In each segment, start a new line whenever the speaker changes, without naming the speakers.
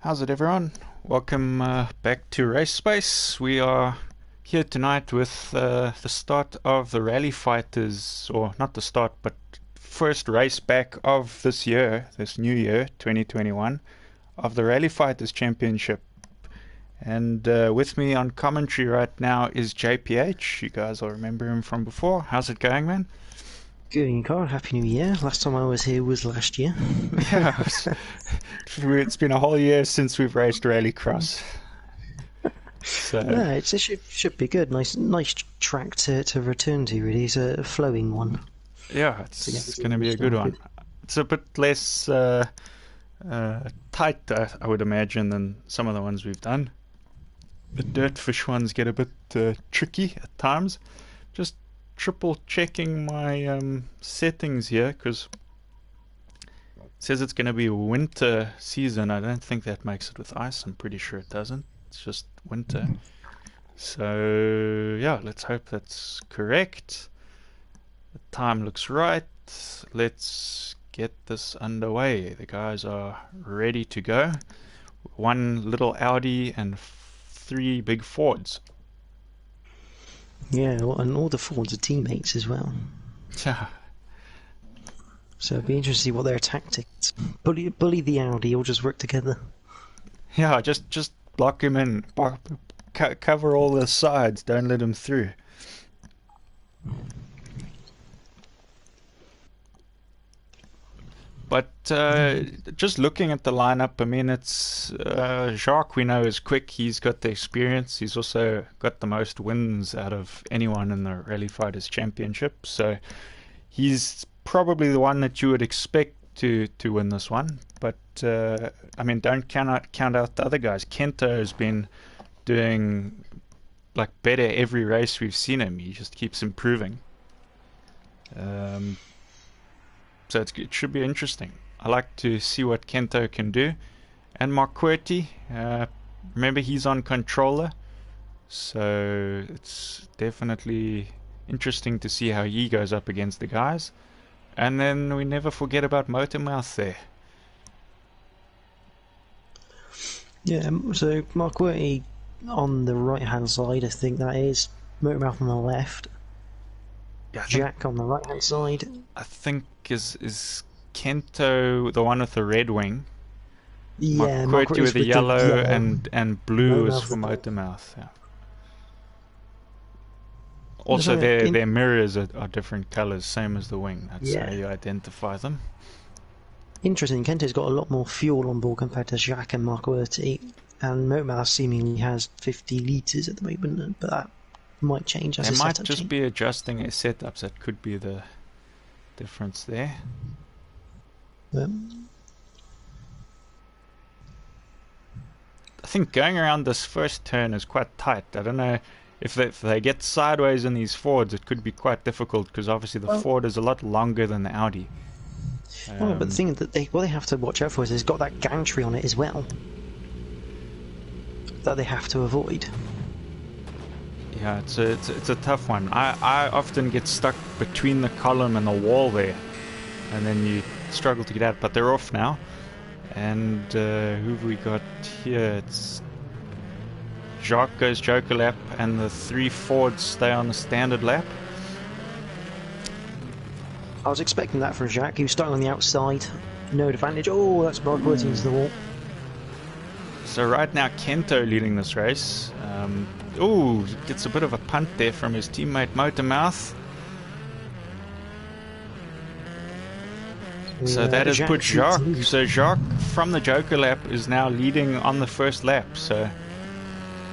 How's it, everyone? Welcome back to Race Space. We are here tonight with the start of the Rally Fighters, or not the start, but first race back of this year, this new year, 2021, of the Rally Fighters Championship. And with me on commentary right now is JPH. You guys will remember him from before. How's it going, man?
Good, Carl. Happy New Year. Last time I was here was last year.
Yeah, it's been a whole year since we've raced Rallycross. So
No, it should be good. Nice track to return to. Really, it's a flowing one.
yeah, it's going to be a good one. It's a bit less tight, I would imagine, than some of the ones we've done. The Dirtfish ones get a bit tricky at times. Just triple checking my settings here because it says it's going to be winter season. I don't think that makes it with ice. I'm pretty sure it doesn't. It's just winter. So yeah, let's hope that's correct. The time looks right. Let's get this underway. The guys are ready to go. One little Audi and three big Fords.
Yeah, and all the Fords are teammates as well.
Yeah.
So it'll be interesting to see what their tactics. Bully the Audi, all just work together.
Yeah, just block him in. Cover all the sides. Don't let him through. But just looking at the lineup, I mean, it's Jacques we know is quick. He's got the experience. He's also got the most wins out of anyone in the Rally Fighters Championship. So he's probably the one that you would expect to win this one. But I mean, don't count out the other guys. Kento has been doing like better every race we've seen him. He just keeps improving. So it should be interesting. I like to see what Kento can do. And Mark Qwerty, remember he's on controller. So it's definitely interesting to see how he goes up against the guys. And then we never forget about Motormouth there.
Yeah, so Mark Qwerty on the right-hand side, I think that is. Motormouth on the left.
Yeah,
Jack on the right-hand side.
I think is Kento the one with the red wing.
Yeah,
Mark Qwerty with the yellow
and
and blue is
Motormouth
for
with
Motormouth. Yeah. Also, their mirrors are different colors, same as the wing. That's how you identify them.
Interesting. Kento's got a lot more fuel on board compared to Jacques and Mark Qwerty, and Motormouth seemingly has 50 litres at the moment, but that might change as
They
a
might
setup
just
change.
be adjusting their setups. That could be the difference there. I think going around this first turn is quite tight. I don't know if they get sideways in these Fords, it could be quite difficult because obviously the Ford is a lot longer than the Audi.
But the thing that they have to watch out for is it's got that gantry on it as well that they have to avoid.
Yeah, it's a tough one. I often get stuck between the column and the wall there, and then you struggle to get out. But they're off now. And who've we got here? It's Jacques goes Joker lap, and the three Fords stay on the standard lap.
I was expecting that from Jacques. He was starting on the outside, no advantage. Oh, that's Mark Qwerty into the wall.
So right now Kento leading this race. Oh, gets a bit of a punt there from his teammate Motormouth. So that has put Jacques. So Jacques from the Joker lap is now leading on the first lap. So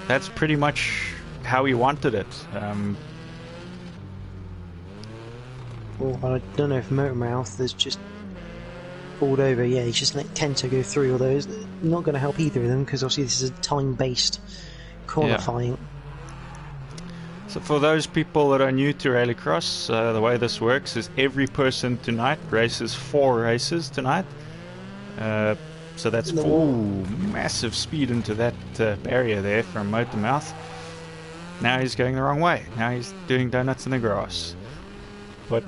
that's pretty much how he wanted it.
Well, I don't know if Motormouth is just pulled over. Yeah, he's just let Kento go through, although it's not going to help either of them because obviously this is a time-based qualifying.
Yeah. So for those people that are new to Rallycross, the way this works is every person tonight races 4 races tonight. So that's massive speed into that barrier there from Motormouth. Now he's going the wrong way. Now he's doing donuts in the grass. But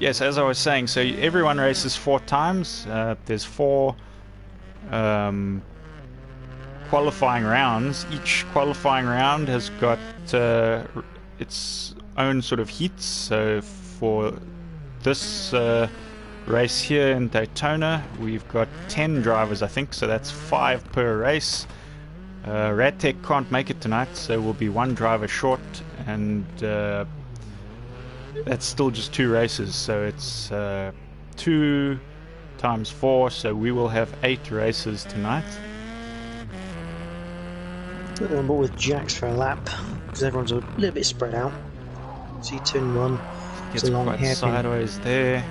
yes, as I was saying, so everyone races 4 times. There's 4 qualifying rounds. Each qualifying round has got its own sort of heats. So for this race here in Daytona, we've got 10 drivers, I think, so that's 5 per race. Radtech can't make it tonight, so we'll be 1 driver short, and that's still just 2 races, so it's 2 times 4, so we will have 8 races tonight.
I'm board with Jax for a lap, because everyone's a little bit spread out. See turn 1,
Gets
it's a long
quite
hairpin.
sideways there.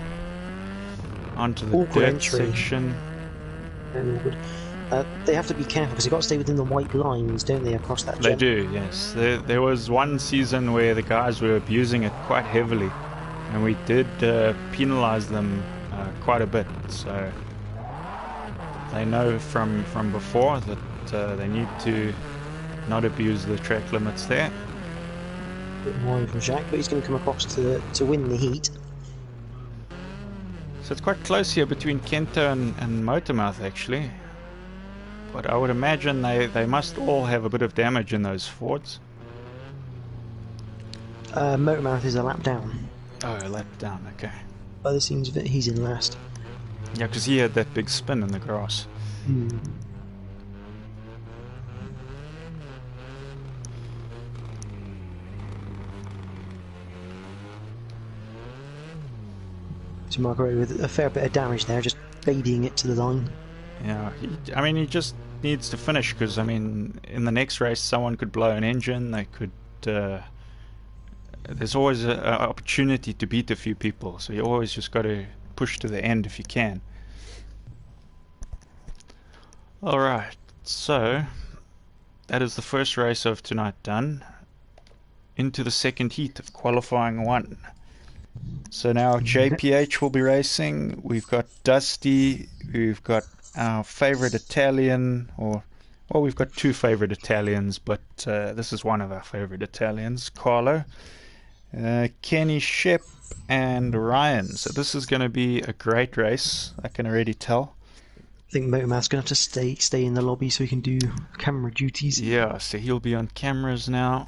Onto the
Awkward
dirt
entry.
section.
They have to be careful because they've got to stay within the white lines, don't they, across that
They
jump?
do, yes. There was one season where the guys were abusing it quite heavily, and we did penalise them quite a bit. So they know from before that they need to not abuse the track limits there.
A bit wide from Jacques, but he's going to come across to win the heat.
So it's quite close here between Kento and Motormouth, actually. But I would imagine they must all have a bit of damage in those Fords.
Motormouth is a lap down.
Oh, a lap down, okay.
By the seems of it, he's in last.
Yeah, because he had that big spin in the grass.
So Marco with a fair bit of damage there, just fading it to the line.
Yeah, he just needs to finish, because, I mean, in the next race someone could blow an engine, they could... there's always an opportunity to beat a few people, so you always just got to push to the end if you can. Alright, so that is the first race of tonight done. Into the second heat of qualifying 1. So now JPH will be racing. We've got Dusty, we've got our favourite Italian, well, we've got 2 favourite Italians, but this is one of our favourite Italians, Carlo, Kenny, Shep, and Ryan. So this is going to be a great race, I can already tell.
I think Motormouth's going to have to stay in the lobby so he can do camera duties.
Yeah, so he'll be on cameras now.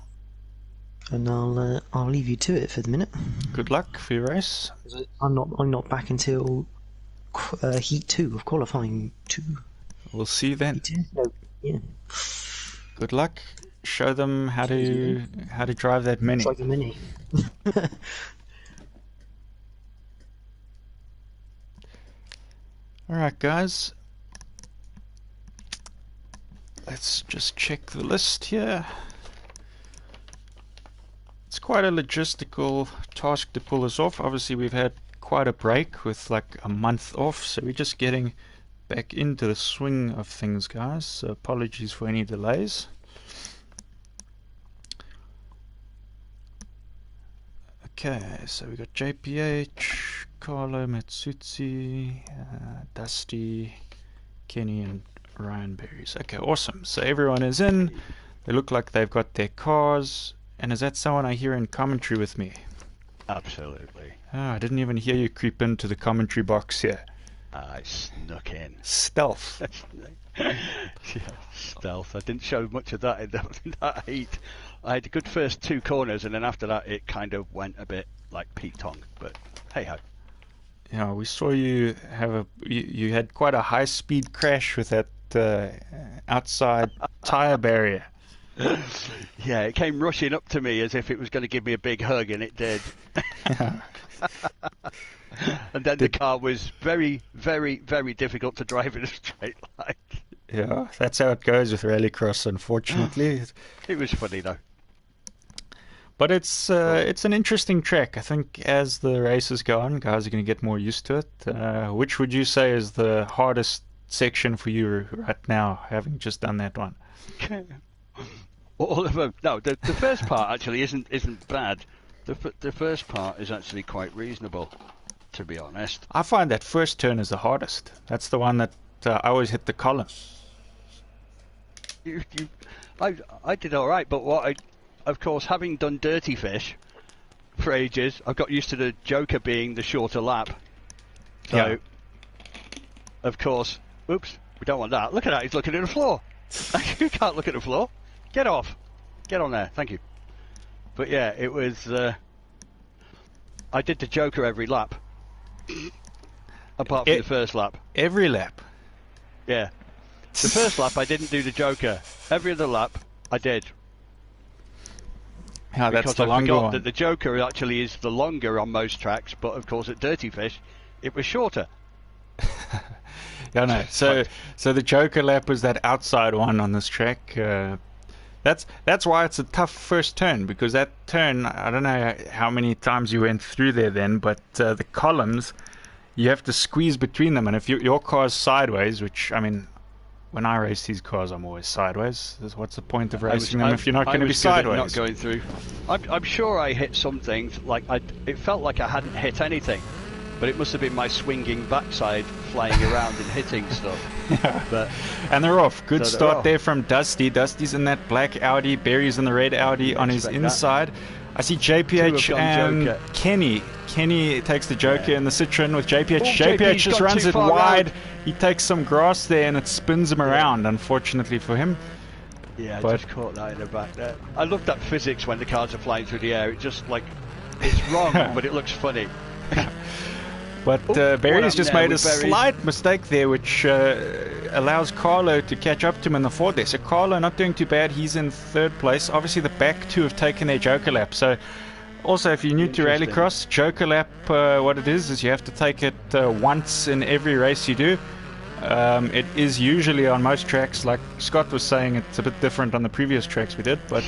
And I'll leave you to it for the minute.
Good luck for your race.
I'm not back until heat 2 of qualifying 2.
We'll see you then.
Heat 2? No, yeah.
Good luck. Show them how to drive that Mini.
It's like a Mini.
Alright guys, let's just check the list here. It's quite a logistical task to pull this off. Obviously we've had quite a break with like a month off, so we're just getting back into the swing of things, guys, so apologies for any delays. Okay, so we got JPH, Carlo, Matsutsi, Dusty, Kenny, and Ryan Berries. Okay, awesome. So everyone is in. They look like they've got their cars. And is that someone I hear in commentary with me?
Absolutely.
Oh, I didn't even hear you creep into the commentary box here.
I snuck in.
Stealth.
Yeah, stealth. I didn't show much of that in that heat. I had a good first 2 corners, and then after that it kind of went a bit like Pete Tong. But hey ho.
Yeah, we saw you have you had quite a high-speed crash with that outside tire barrier.
Yeah, it came rushing up to me as if it was going to give me a big hug, and it did.
Yeah.
And then the car was very, very, very difficult to drive in a straight line.
Yeah, that's how it goes with rallycross, unfortunately.
It was funny though.
But it's an interesting track. I think as the races go on, guys are going to get more used to it. Which would you say is the hardest section for you right now, having just done that one?
All of them. No, the first part actually isn't bad. The first part is actually quite reasonable, to be honest.
I find that first turn is the hardest. That's the one that I always hit the column.
I did all right, but of course, having done Dirty Fish for ages, I've got used to the Joker being the shorter lap. So,
Yeah.
of course, oops, We don't want that. Look at that. He's looking at the floor. You can't look at the floor. Get off. Get on there. Thank you. But yeah, it was... I did the Joker every lap. Apart from the first lap.
Every lap?
Yeah. The first lap I didn't do the Joker. Every other lap I did.
Yeah, that's the
because I
longer
forgot
one.
that the Joker actually is the longer on most tracks, but of course at Dirty Fish it was shorter.
Yeah, no. So the Joker lap was that outside one on this track. That's why it's a tough first turn, because that turn, I don't know how many times you went through there then, but the columns, you have to squeeze between them, and if your car's sideways, which, I mean, when I race these cars, I'm always sideways. What's the point of racing them if you're not going to be sideways?
Not going through. I'm sure I hit some things. Like it felt like I hadn't hit anything, but it must have been my swinging backside flying around and hitting stuff.
Yeah.
But
and they're off. Good
so
start there from Dusty. Dusty's in that black Audi. Barry's in the red Audi on his inside. I see JPH and
Joker.
Kenny. Kenny takes the Joker in the Citroen with JPH.
Oh,
JPH just runs it wide.
Round.
He takes some grass there and it spins him around, unfortunately for him.
Yeah, I just caught that in the back there. I love that physics when the cars are flying through the air. It just like, it's wrong, but it looks funny.
But Barry's just made a slight mistake there, which allows Carlo to catch up to him in the fourth there. So Carlo not doing too bad. He's in third place. Obviously, the back two have taken their Joker lap. So also, if you're new to Rallycross, Joker lap, what it is you have to take it once in every race you do. It is usually on most tracks, like Scott was saying, it's a bit different on the previous tracks we did, but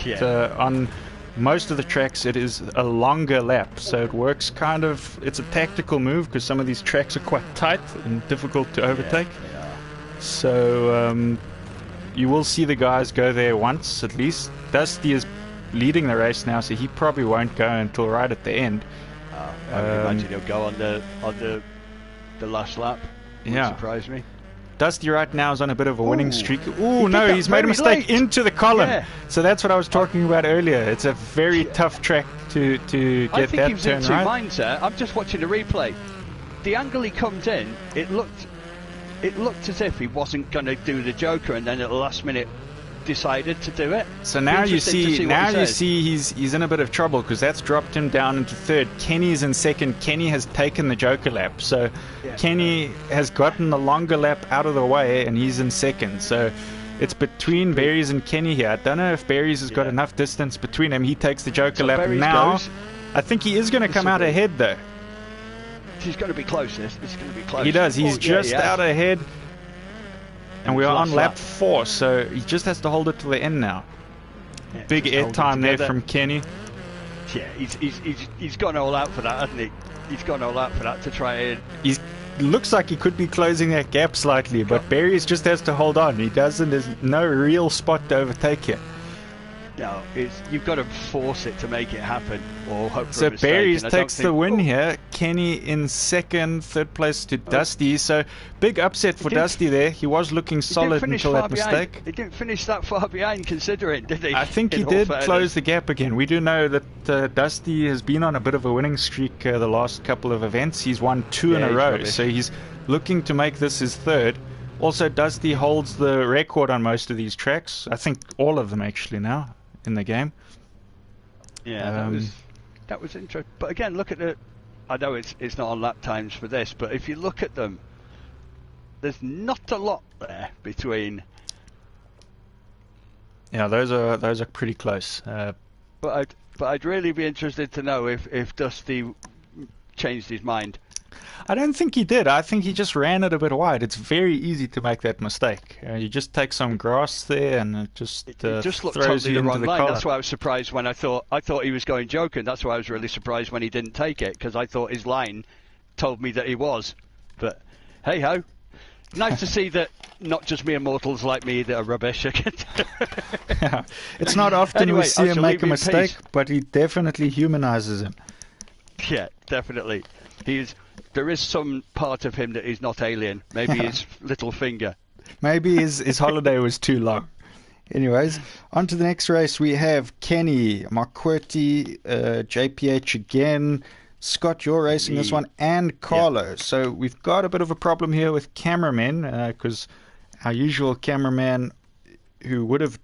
on most of the tracks it is a longer lap, so it works kind of, it's a tactical move because some of these tracks are quite tight and difficult to overtake. So you will see the guys go there once at least. Dusty is leading the race now, so he probably won't go until right at the end.
I would imagine he'll go on the last lap. Wouldn't surprise me.
Dusty right now is on a bit of a winning streak. Ooh, no, he's made a mistake into the column. Yeah. So that's what I was talking about earlier. It's a very tough track to get that turn right.
I think he was in two minds there. I'm just watching the replay. The angle he comes in, it looked as if he wasn't going to do the Joker, and then at the last minute decided to do it.
So now you see he's in a bit of trouble because that's dropped him down into third. Kenny's in second. Kenny has taken the Joker lap, so Kenny has gotten the longer lap out of the way and he's in second. So it's between Barry's and Kenny here. I don't know if Barry's has got enough distance between him. He takes the Joker lap now. I think he is going to come out ahead though.
He's going to be close. It's going to be close.
He does. He's just out ahead. And we are on lap 4, so he just has to hold it to the end now. Yeah, big airtime there from Kenny.
Yeah, he's gone all out for that, hasn't he? He's gone all out for that to try and...
Looks like he could be closing that gap slightly, but Barry just has to hold on. There's no real spot to overtake here.
No, you've got to force it to make it happen, or hope for
so
a mistake.
Barry takes the win here. Kenny in second, third place to Dusty. So big upset for Dusty there. He was looking solid until that mistake.
He didn't finish that far behind, considering, did he?
I think he did close the gap again. We do know that Dusty has been on a bit of a winning streak the last couple of events. He's won 2 in a row, so he's looking to make this his third. Also, Dusty holds the record on most of these tracks. I think all of them actually now in the game.
Yeah, that was interesting. But again, look at the... I know it's not on lap times for this, but if you look at them, there's not a lot there between...
Yeah, those are pretty close.
But I'd really be interested to know if Dusty changed his mind.
I don't think he did. I think he just ran it a bit wide. It's very easy to make that mistake. You just take some grass there and it just
looked
throws
totally
you
the wrong
into the
line.
collar.
That's why I was surprised when I thought he was going Joker. That's why I was really surprised when he didn't take it, because I thought his line told me that he was. But hey ho, nice to see that not just mere mortals like me that are rubbish.
Yeah. It's not often we see him make a mistake, but he definitely humanizes him.
Yeah, definitely. There is some part of him that is not alien. Maybe his little finger.
Maybe his holiday was too long. Anyways, on to the next race. We have Kenny, McQuartie, JPH again. Scott, you're racing this one, and Carlo. So we've got a bit of a problem here with cameramen because our usual cameraman who would have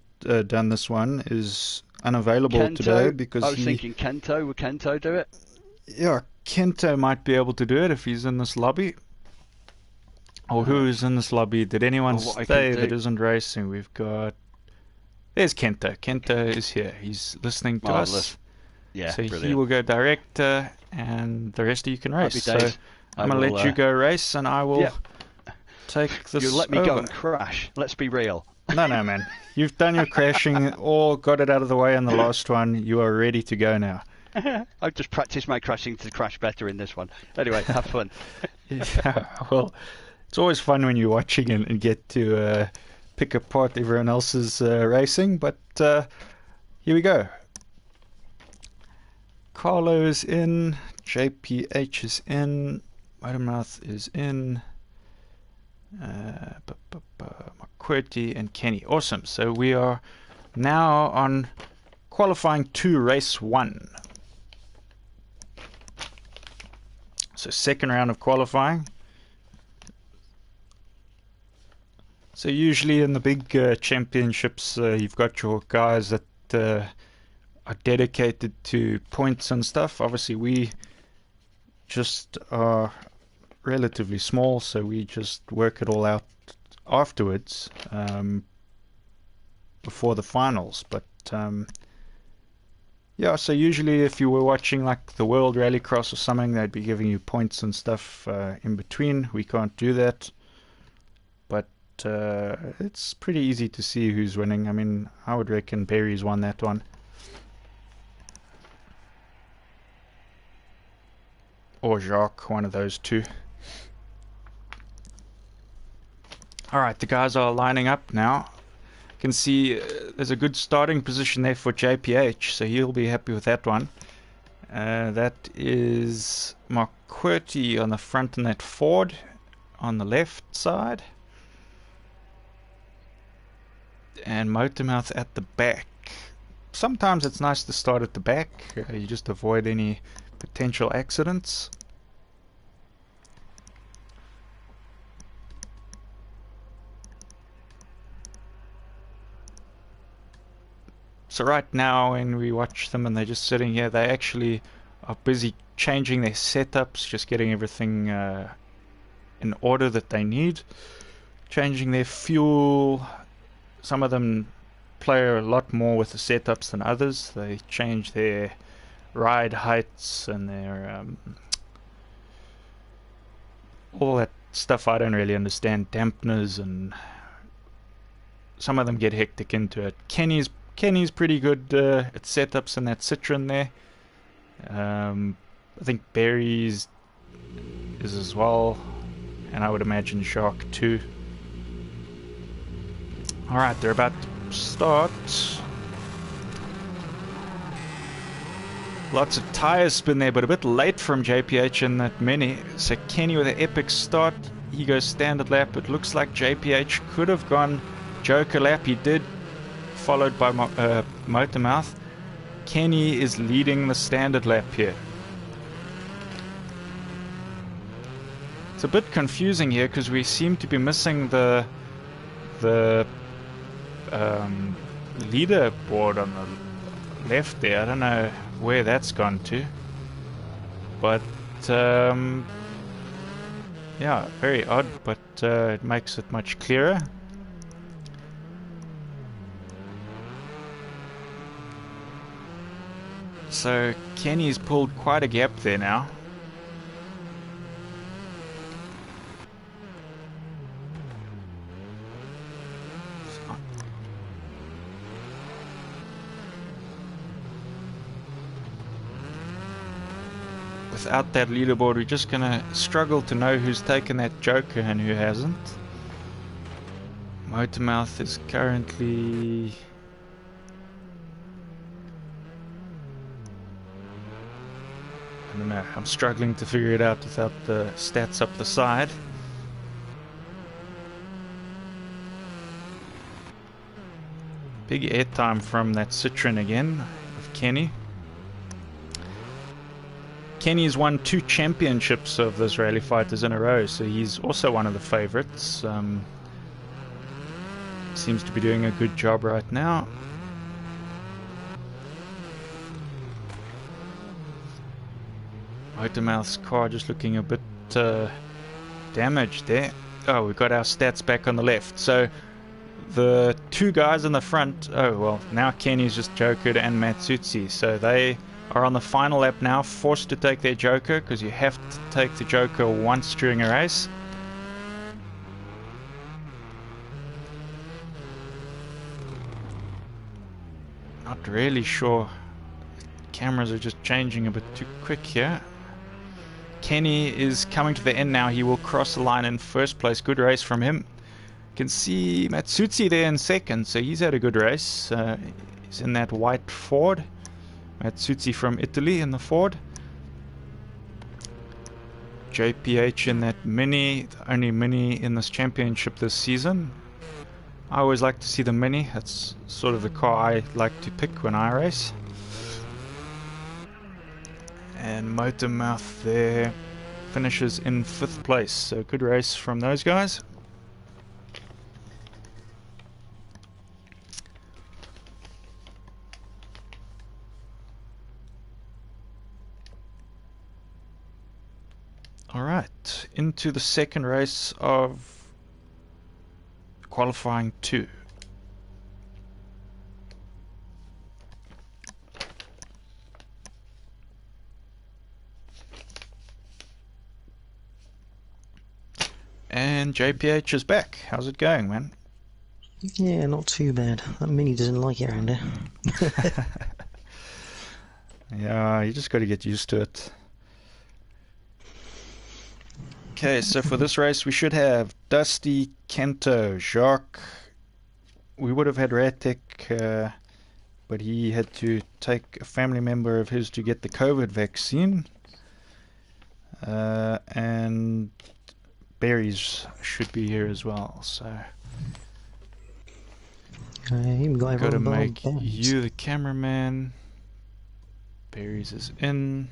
done this one is unavailable
Kento?
today because
I was thinking Kento. Would Kento do it?
Yeah, Kento might be able to do it if he's in this lobby. Or who is in this lobby? Did anyone stay that isn't racing? We've got... There's Kento. Kento is here. He's listening to us.
Yeah,
so
brilliant.
he will go direct, and the rest of you can race. So I'm going to let you go race, and I will take this
You let me
over.
go and crash. Let's be real.
No, man. You've done your crashing, or got it out of the way in the last one. You are ready to go now.
I've just practiced my crashing to crash better in this one. Anyway, have fun.
Yeah, well, it's always fun when you're watching and get to pick apart everyone else's racing, but here we go. Carlo is in, JPH is in, Motormouth is in, McQuarrie and Kenny. Awesome. So we are now on qualifying 2, race 1. So second round of qualifying. So usually in the big championships, you've got your guys that are dedicated to points and stuff. Obviously we just are relatively small, so we just work it all out afterwards, before the finals. But yeah, so usually if you were watching like the World Rallycross or something, they'd be giving you points and stuff in between. We can't do that, but it's pretty easy to see who's winning. I mean, I would reckon Barry's won that one, or Jacques, one of those two. Alright, the guys are lining up now. You can see there's a good starting position there for JPH, so he'll be happy with that one. That is McQuarrie on the front and that Ford on the left side. And Motormouth at the back. Sometimes it's nice to start at the back, you just avoid any potential accidents. So right now when we watch them and they're just sitting here, they actually are busy changing their setups, just getting everything in order that they need. Changing their fuel. Some of them play a lot more with the setups than others. They change their ride heights and their all that stuff I don't really understand. Dampeners, and some of them get hectic into it. Kenny's pretty good at setups and that Citroen there. I think Barry's is as well, and I would imagine Shark too. Alright, they're about to start. Lots of tyre spin there, but a bit late from JPH in that mini. So Kenny with an epic start. He goes standard lap. It looks like JPH could have gone Joker lap. He did, followed by Motormouth. Kenny is leading the standard lap here. It's a bit confusing here because we seem to be missing the leaderboard on the left there. I don't know where that's gone to, but yeah, very odd, but it makes it much clearer. So Kenny's pulled quite a gap there now. Without that leaderboard, we're just gonna struggle to know who's taken that Joker and who hasn't. Motormouth is currently... I don't know, I'm struggling to figure it out without the stats up the side. Big airtime from that Citroen again, of Kenny. Kenny's won 2 championships of this Rally Fighters in a row, so he's also one of the favorites. seems to be doing a good job right now. Motormouth's car just looking a bit damaged there. Oh, we've got our stats back on the left. So the two guys in the front, oh well, now Kenny's just jokered and Matsutsi. So they are on the final lap now, forced to take their joker, because you have to take the joker once during a race. Not really sure. Cameras are just changing a bit too quick here. Kenny is coming to the end now. He will cross the line in first place. Good race from him. You can see Matsutsi there in second, so he's had a good race. He's in that white Ford. Matsutsi from Italy in the Ford. JPH in that Mini, the only Mini in this championship this season. I always like to see the Mini. That's sort of the car I like to pick when I race. And Motormouth there finishes in 5th place. So good race from those guys. Alright, into the second race of qualifying 2. And JPH is back. How's it going, man?
Yeah, not too bad. That Mini doesn't like it around here.
Yeah, you just got to get used to it. Okay, so for this race we should have Dusty, Kento, Jacques. We would have had Ratek, but he had to take a family member of his to get the COVID vaccine. And Berries should be here as well, so
got
to make you the cameraman. Berries is in.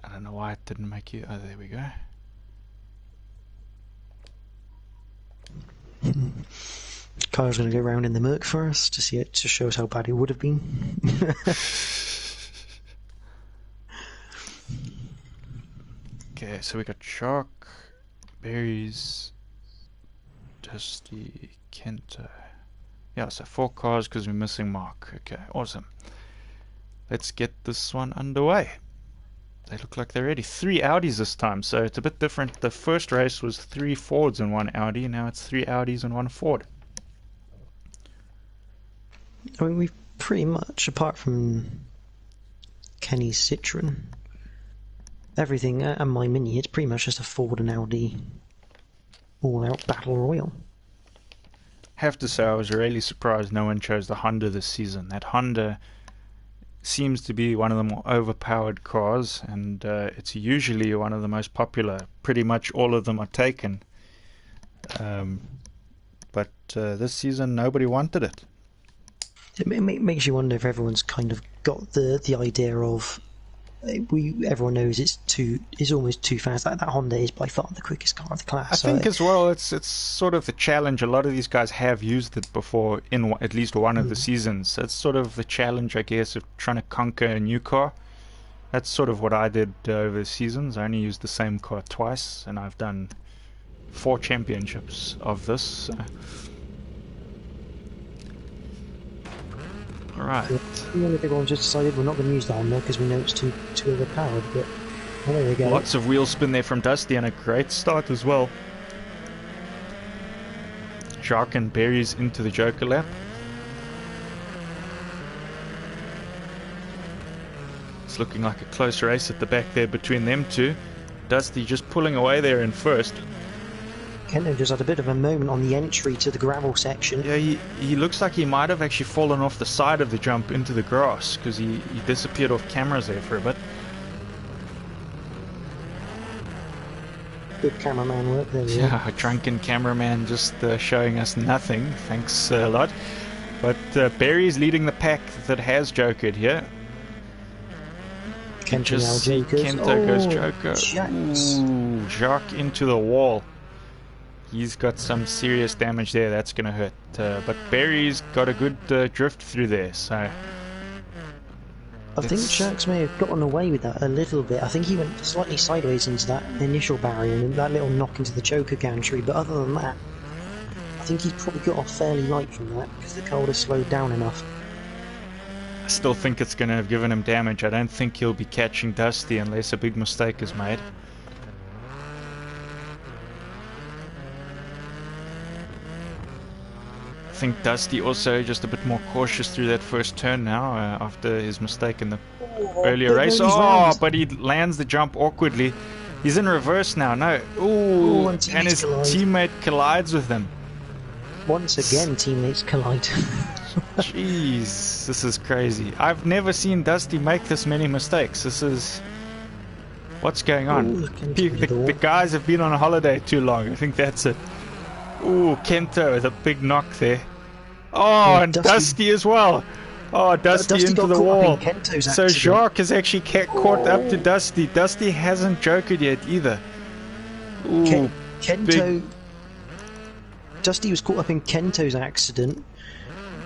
I don't know why it didn't make you. Oh, there we go.
Kyle's going to go round in the Merc for us to see it, to show us how bad it would have been.
Okay, so we got Shark, Berries, Dusty, Kento. Yeah, so 4 cars because we're missing Mark. Okay, awesome. Let's get this one underway. They look like they're ready. 3 Audis this time, so it's a bit different. The first race was 3 Fords and 1 Audi. Now it's 3 Audis and 1 Ford.
I mean, we've pretty much, apart from Kenny's Citroen, everything, and my Mini, it's pretty much just a Ford and Audi all-out battle royal.
Have to say, I was really surprised no one chose the Honda this season. That Honda seems to be one of the more overpowered cars, and it's usually one of the most popular. Pretty much all of them are taken. But this season, nobody wanted it.
It makes you wonder if everyone's kind of got the idea of everyone knows it's almost too fast. That Honda is by far the quickest car of the class.
I think as well it's sort of the challenge. A lot of these guys have used it before in at least one of the seasons. It's sort of the challenge, I guess, of trying to conquer a new car. That's sort of what I did over the seasons. I only used the same car twice, and I've done 4 championships of this. Alright.
The big one just decided we're not going to use the Honda because we know it's too overpowered, but well, there we go.
Lots of wheel spin there from Dusty and a great start as well. Shark and Berries into the Joker lap. It's looking like a close race at the back there between them two. Dusty just pulling away there in first.
Kento just had a bit of a moment on the entry to the gravel section.
Yeah, he looks like he might have actually fallen off the side of the jump into the grass because he disappeared off cameras there for a bit.
Good cameraman work there.
Yeah, a drunken cameraman just showing us nothing. Thanks a lot. But Barry's leading the pack that has jokered here. You
Kento now
just see
Jokers.
Kento goes
Oh,
Joker.
Jax.
Ooh, Jacques into the wall. He's got some serious damage there. That's going to hurt. But Barry's got a good drift through there. So
I think Jax may have gotten away with that a little bit. I think he went slightly sideways into that initial barrier and that little knock into the Joker gantry. But other than that, I think he's probably got off fairly light from that because the car would have slowed down enough.
I still think it's going to have given him damage. I don't think he'll be catching Dusty unless a big mistake is made. I think Dusty also just a bit more cautious through that first turn now after his mistake in the earlier race. But he lands the jump awkwardly. He's in reverse now. No. Ooh, and his teammate collides with him.
Once again, teammates collide.
Jeez, this is crazy. I've never seen Dusty make this many mistakes. This is... What's going on? The guys have been on a holiday too long. I think that's it. Ooh, Kento with a big knock there. Oh, and Dusty as well. Oh, Dusty into the wall. So Jacques has actually caught up to Dusty. Dusty hasn't jokered yet either. Ooh,
Kento... Dusty was caught up in Kento's accident,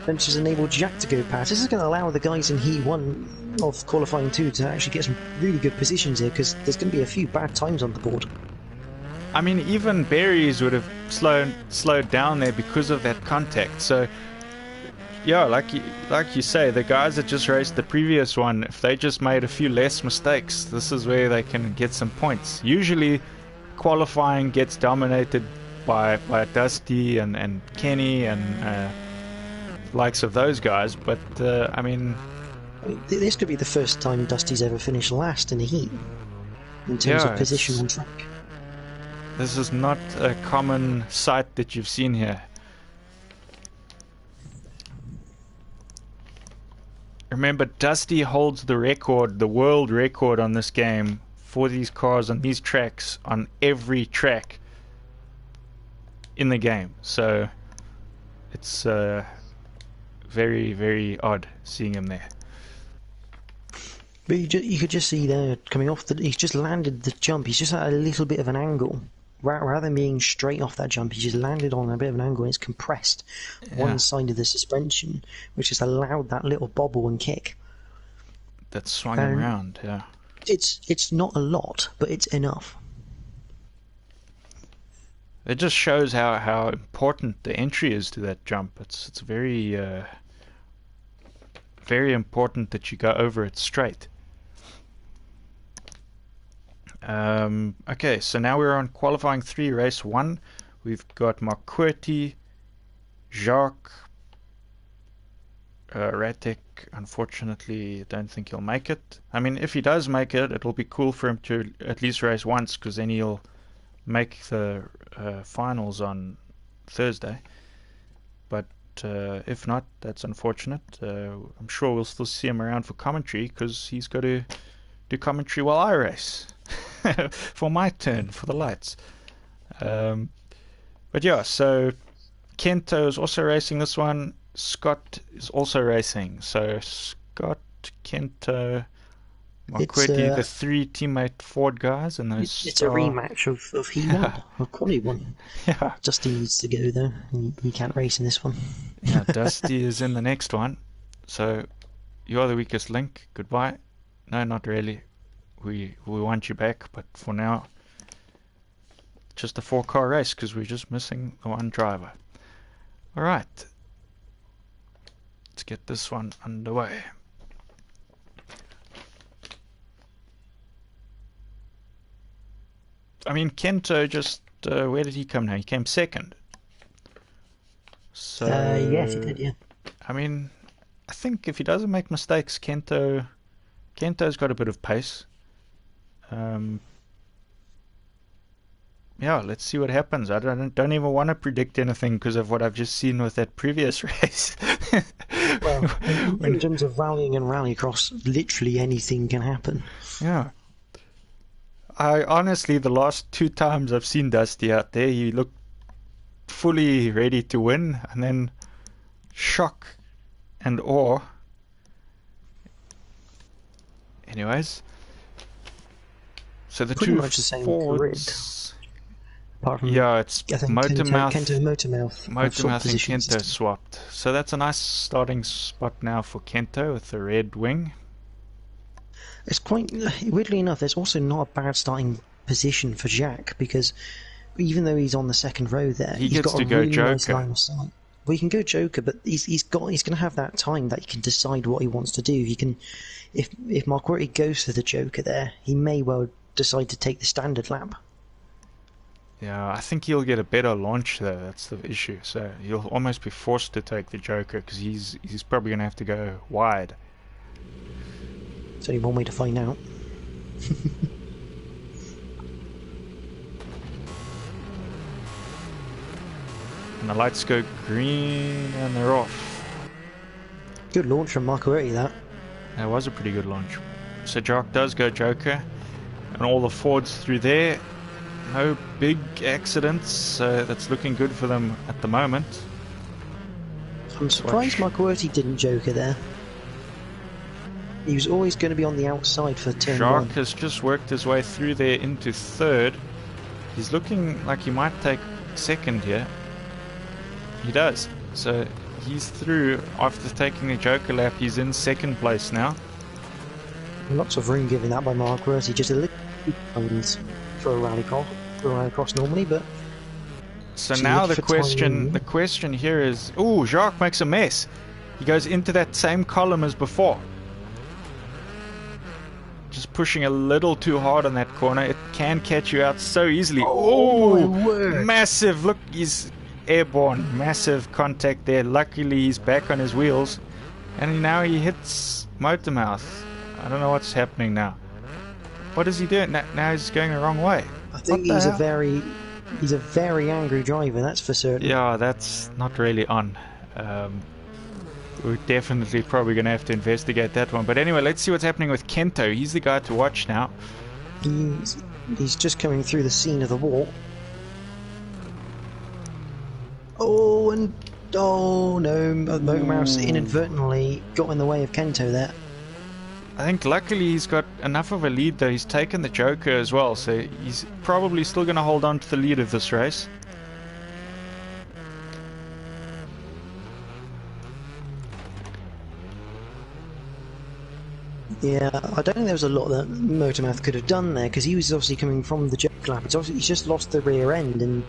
which has enabled Jack to go past. This is going to allow the guys in Heat 1 of qualifying 2 to actually get some really good positions here, because there's going to be a few bad times on the board.
I mean, even Berries would have slowed down there because of that contact. So, yeah, like you say, the guys that just raced the previous one, if they just made a few less mistakes, this is where they can get some points. Usually, qualifying gets dominated by Dusty and Kenny and likes of those guys, but I mean,
this could be the first time Dusty's ever finished last in a heat in terms of position on track.
This is not a common sight that you've seen here. Remember, Dusty holds the record, the world record on this game for these cars on these tracks, on every track in the game. So it's very, very odd seeing him there.
But you could just see there coming off that he's just landed the jump. He's just at a little bit of an angle. Rather than being straight off that jump, he just landed on a bit of an angle and it's compressed one side of the suspension, which has allowed that little bobble and kick.
That swung him around, yeah.
It's not a lot, but it's enough.
It just shows how important the entry is to that jump. It's very very important that you go over it straight. Okay, so now we're on qualifying 3, race 1. We've got McCurdy, Jacques, Ratek. Unfortunately, I don't think he'll make it. I mean, if he does make it, it'll be cool for him to at least race once, because then he'll make the finals on Thursday. But if not, that's unfortunate. I'm sure we'll still see him around for commentary, because he's got to do commentary while I race for my turn for the lights. But yeah, so Kento is also racing this one. Scott is also racing. So Scott, Kento, McCurdy, the 3 teammate Ford guys, and those.
It's a rematch of Heat 1, of Quali 1.
Yeah.
Dusty needs to go though. He can't race in this one.
Yeah, Dusty is in the next one. So you're the weakest link. Goodbye. No, not really. We want you back, but for now, just a 4-car race because we're just missing the one driver. All right. Let's get this one underway. I mean, Kento just, where did he come now? He came second. So,
yes, he did, yeah.
I mean, I think if he doesn't make mistakes, Kento's got a bit of pace. Yeah, let's see what happens. I don't even want to predict anything because of what I've just seen with that previous race.
Well, in terms of rallying and rallycross, literally anything can happen.
Yeah. I honestly, the last 2 times I've seen Dusty out there, he looked fully ready to win, and then shock and awe. Anyways, So the
Pretty
two
much the same grid,
Fords.
apart from
Yeah, it's
I think
Motormouth.
Kento and Motormouth have swapped
Motormouth and
positions.
Kento swapped. So that's a nice starting spot now for Kento with the red wing.
It's quite weirdly enough. There's also not a bad starting position for Jack because even though he's on the second row there,
He
he's
gets
got
to
a
go
really nice
Joker.
line of sight. Well, he can go Joker, but he's going to have that time that he can decide what he wants to do. He can, if Marquardt goes for the Joker there, he may well decide to take the standard lap.
Yeah, I think he'll get a better launch though. That's the issue. So he'll almost be forced to take the Joker because he's probably going to have to go wide.
It's only one way to find out.
And the lights go green and they're off.
Good launch from Marquardt, that.
That was a pretty good launch. So Jock does go Joker, and all the Fords through there. No big accidents, so that's looking good for them at the moment.
I'm surprised Marquardt didn't Joker there. He was always going to be on the outside for turn
Jacques
1.
has just worked his way through there into third. He's looking like he might take second here. He does. So he's through after taking the Joker lap. He's in second place now.
Lots of room given that by Marquardt. Just a little bit for a rallycross normally, but
so now the question here is, ooh, Jacques makes a mess. He goes into that same column as before. Just pushing a little too hard on that corner. It can catch you out so easily. Oh, massive. Look, he's airborne. Massive contact there. Luckily, he's back on his wheels. And now he hits Motormouth. I don't know what's happening now. What is he doing? Now he's going the wrong way.
I think he's a very angry driver, that's for certain.
Yeah, that's not really on. We're definitely probably going to have to investigate that one. But anyway, let's see what's happening with Kento. He's the guy to watch now.
He's just coming through the scene of the wall. Oh no, Motormouth inadvertently got in the way of Kento there.
I think luckily he's got enough of a lead though. He's taken the Joker as well, so he's probably still going to hold on to the lead of this race.
Yeah, I don't think there was a lot that Motormouth could have done there because he was obviously coming from the Joker lap. He's just lost the rear end, and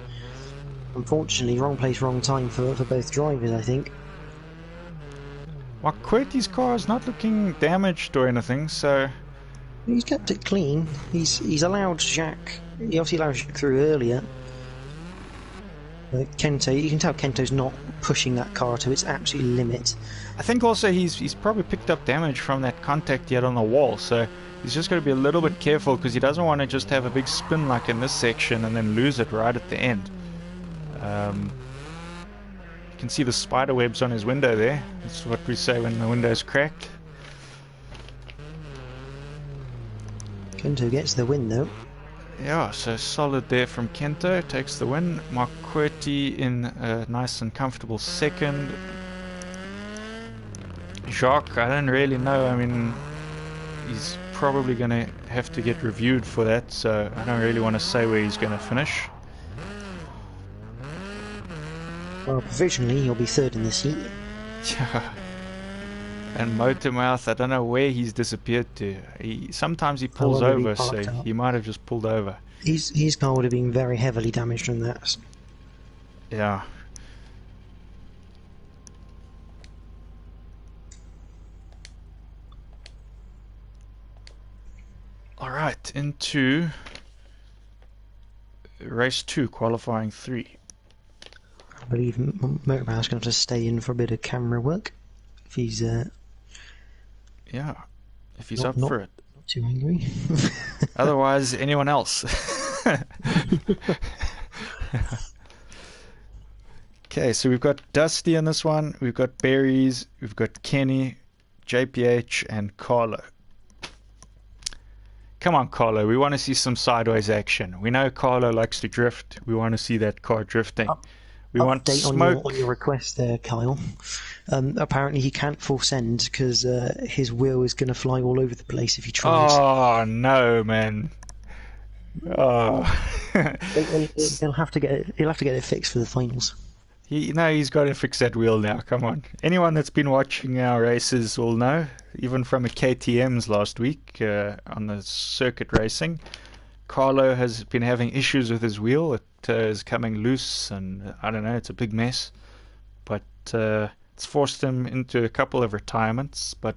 unfortunately, wrong place, wrong time for both drivers, I think.
Marquardt's car is not looking damaged or anything, so
he's kept it clean. He's allowed Jacques. He obviously allowed Jacques through earlier. Kento, you can tell Kento's not pushing that car to its absolute limit.
I think also he's probably picked up damage from that contact he had on the wall, so he's just got to be a little bit careful because he doesn't want to just have a big spin like in this section and then lose it right at the end. You can see the spider webs on his window there. That's what we say when the window's cracked.
Kento gets the win though.
Yeah, so solid there from Kento, takes the win. Marquardt in a nice and comfortable second. Jacques, I don't really know. I mean, he's probably going to have to get reviewed for that, so I don't really want to say where he's going to finish.
Well, provisionally, he'll be third in this heat.
Yeah. And Motormouth, I don't know where he's disappeared to. Sometimes he pulls over, so he might have just pulled over.
His car would have been very heavily damaged from that.
Yeah. Alright, into race 2, qualifying 3.
I believe Motormouth's going to have to stay in for a bit of camera work. If he's
yeah, if he's up for it.
Not too angry.
Otherwise, anyone else. Okay, so we've got Dusty in this one. We've got Berries. We've got Kenny, JPH, and Carlo. Come on, Carlo. We want to see some sideways action. We know Carlo likes to drift. We want to see that car drifting. We want smoke.
On your request there, Kyle. Apparently he can't full send because his wheel is going to fly all over the place if he tries.
Oh, no, man. Oh.
He'll have to get it fixed for the finals.
He's got to fix that wheel now. Come on. Anyone that's been watching our races will know, even from a KTM's last week on the circuit racing, Carlo has been having issues with his wheel. It is coming loose, and I don't know, it's a big mess. But it's forced him into a couple of retirements. But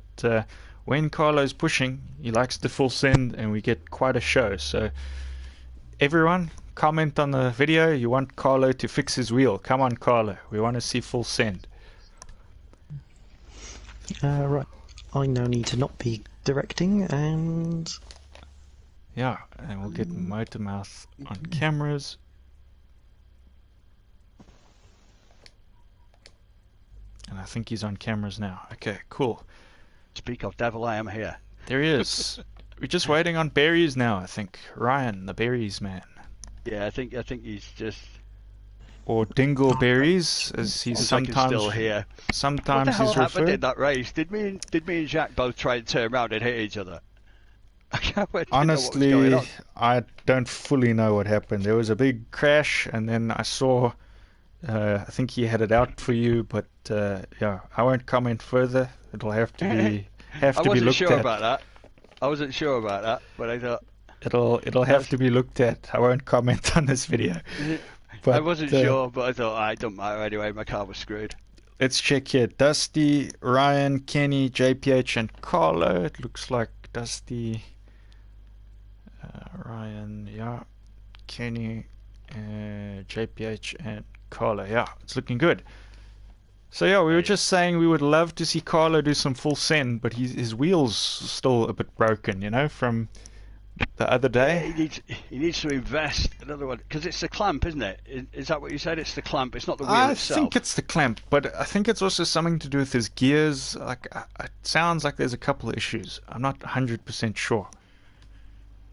when Carlo's pushing, he likes to full send, and we get quite a show. So everyone, comment on the video. You want Carlo to fix his wheel. Come on, Carlo. We want to see full send.
Right. I now need to not be directing, and
Yeah, and we'll get Motormouth on cameras. And I think he's on cameras now. Okay, cool.
Speak of devil, I am here.
There he is. We're just waiting on berries now, I think. Ryan, the berries man.
Yeah, I think he's just.
Or Dingleberries, as he's sometimes
like he's still here.
Sometimes
what the hell
he's
happened
referred.
in that race? Did me and Jacques both try and turn around and hit each other?
Honestly, I don't fully know what happened. There was a big crash, and then I saw. I think he had it out for you, but yeah, I won't comment further. It'll have to be
I
looked
wasn't sure
at.
about that. I wasn't sure about that, but I thought
It'll have to be looked at. I won't comment on this video. But,
I wasn't sure, but I thought it don't matter anyway. My car was screwed.
Let's check here. Dusty, Ryan, Kenny, JPH, and Carlo. It looks like Dusty, Ryan, yeah, Kenny, JPH, and Carlo. Yeah, it's looking good. So yeah, we were just saying we would love to see Carlo do some full send, but his wheel's still a bit broken, you know, from the other day.
He needs to invest another one because it's the clamp, isn't it? Is that what you said? It's the clamp. It's not the wheel itself.
I think it's the clamp, but I think it's also something to do with his gears. Like it sounds like there's a couple of issues. I'm not 100% sure.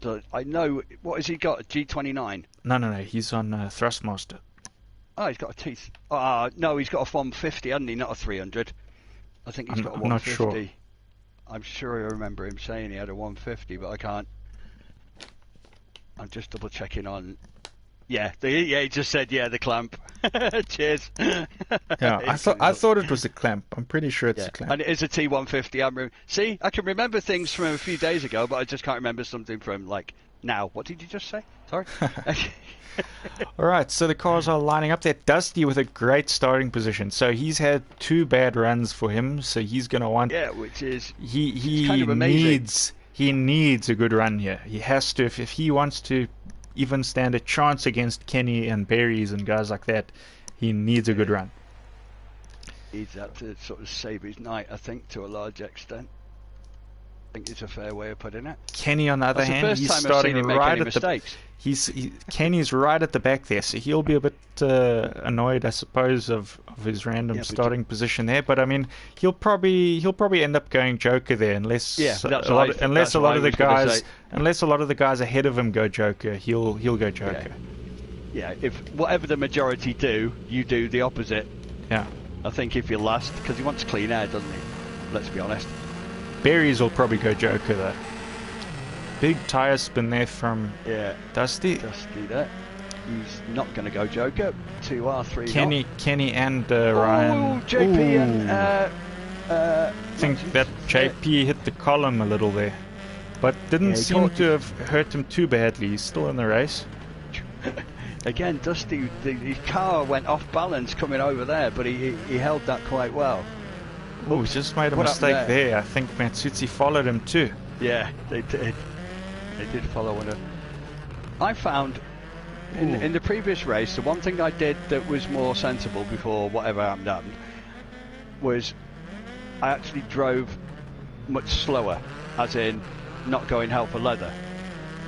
So I know. What has he got? A G29?
No. He's on Thrustmaster.
Oh, he's got a teeth. No, he's got a 150, hasn't he? Not a 300. I think he's got a 150.
I'm not sure.
I'm sure I remember him saying he had a 150, but I can't. I'm just double checking on. Yeah, he just said the clamp. Cheers.
Yeah, I thought it was a clamp. I'm pretty sure it's a clamp.
And it is a T150. See, I can remember things from a few days ago, but I just can't remember something from like now. What did you just say? Sorry.
All right, so the cars are lining up there. Dusty with a great starting position. So he's had 2 bad runs for him. So he's going to want.
Yeah, which is
he
kind of amazing.
He needs a good run here. He has to if he wants to even stand a chance against Kenny and Berries and guys like that. He needs a good run.
Needs that to sort of save his night, I think, to a large extent. I think it's a fair way of putting it.
Kenny, on the other hand, he's starting right at the. Kenny's right at the back there, so he'll be a bit annoyed, I suppose, of his random starting position there. But I mean, he'll probably end up going Joker there, unless a lot of the guys ahead of him go Joker, he'll go Joker.
Yeah, if whatever the majority do, you do the opposite.
Yeah.
I think if you're last, because he wants clean air, doesn't he? Let's be honest.
Berries will probably go Joker though. Big tyre spin there from Dusty.
Dusty there. He's not going to go Joker. 2R3.
Kenny and Ryan.
JP and
I think that JP hit the column a little there, but didn't seem to have hurt him too badly. He's still in the race.
Again, Dusty, his car went off balance coming over there, but he held that quite well.
Oh, he just made a mistake there. I think Matsutsi followed him too.
Yeah, they did. They did follow one. I found in the previous race, the one thing I did that was more sensible before whatever happened was I actually drove much slower, as in not going hell for leather,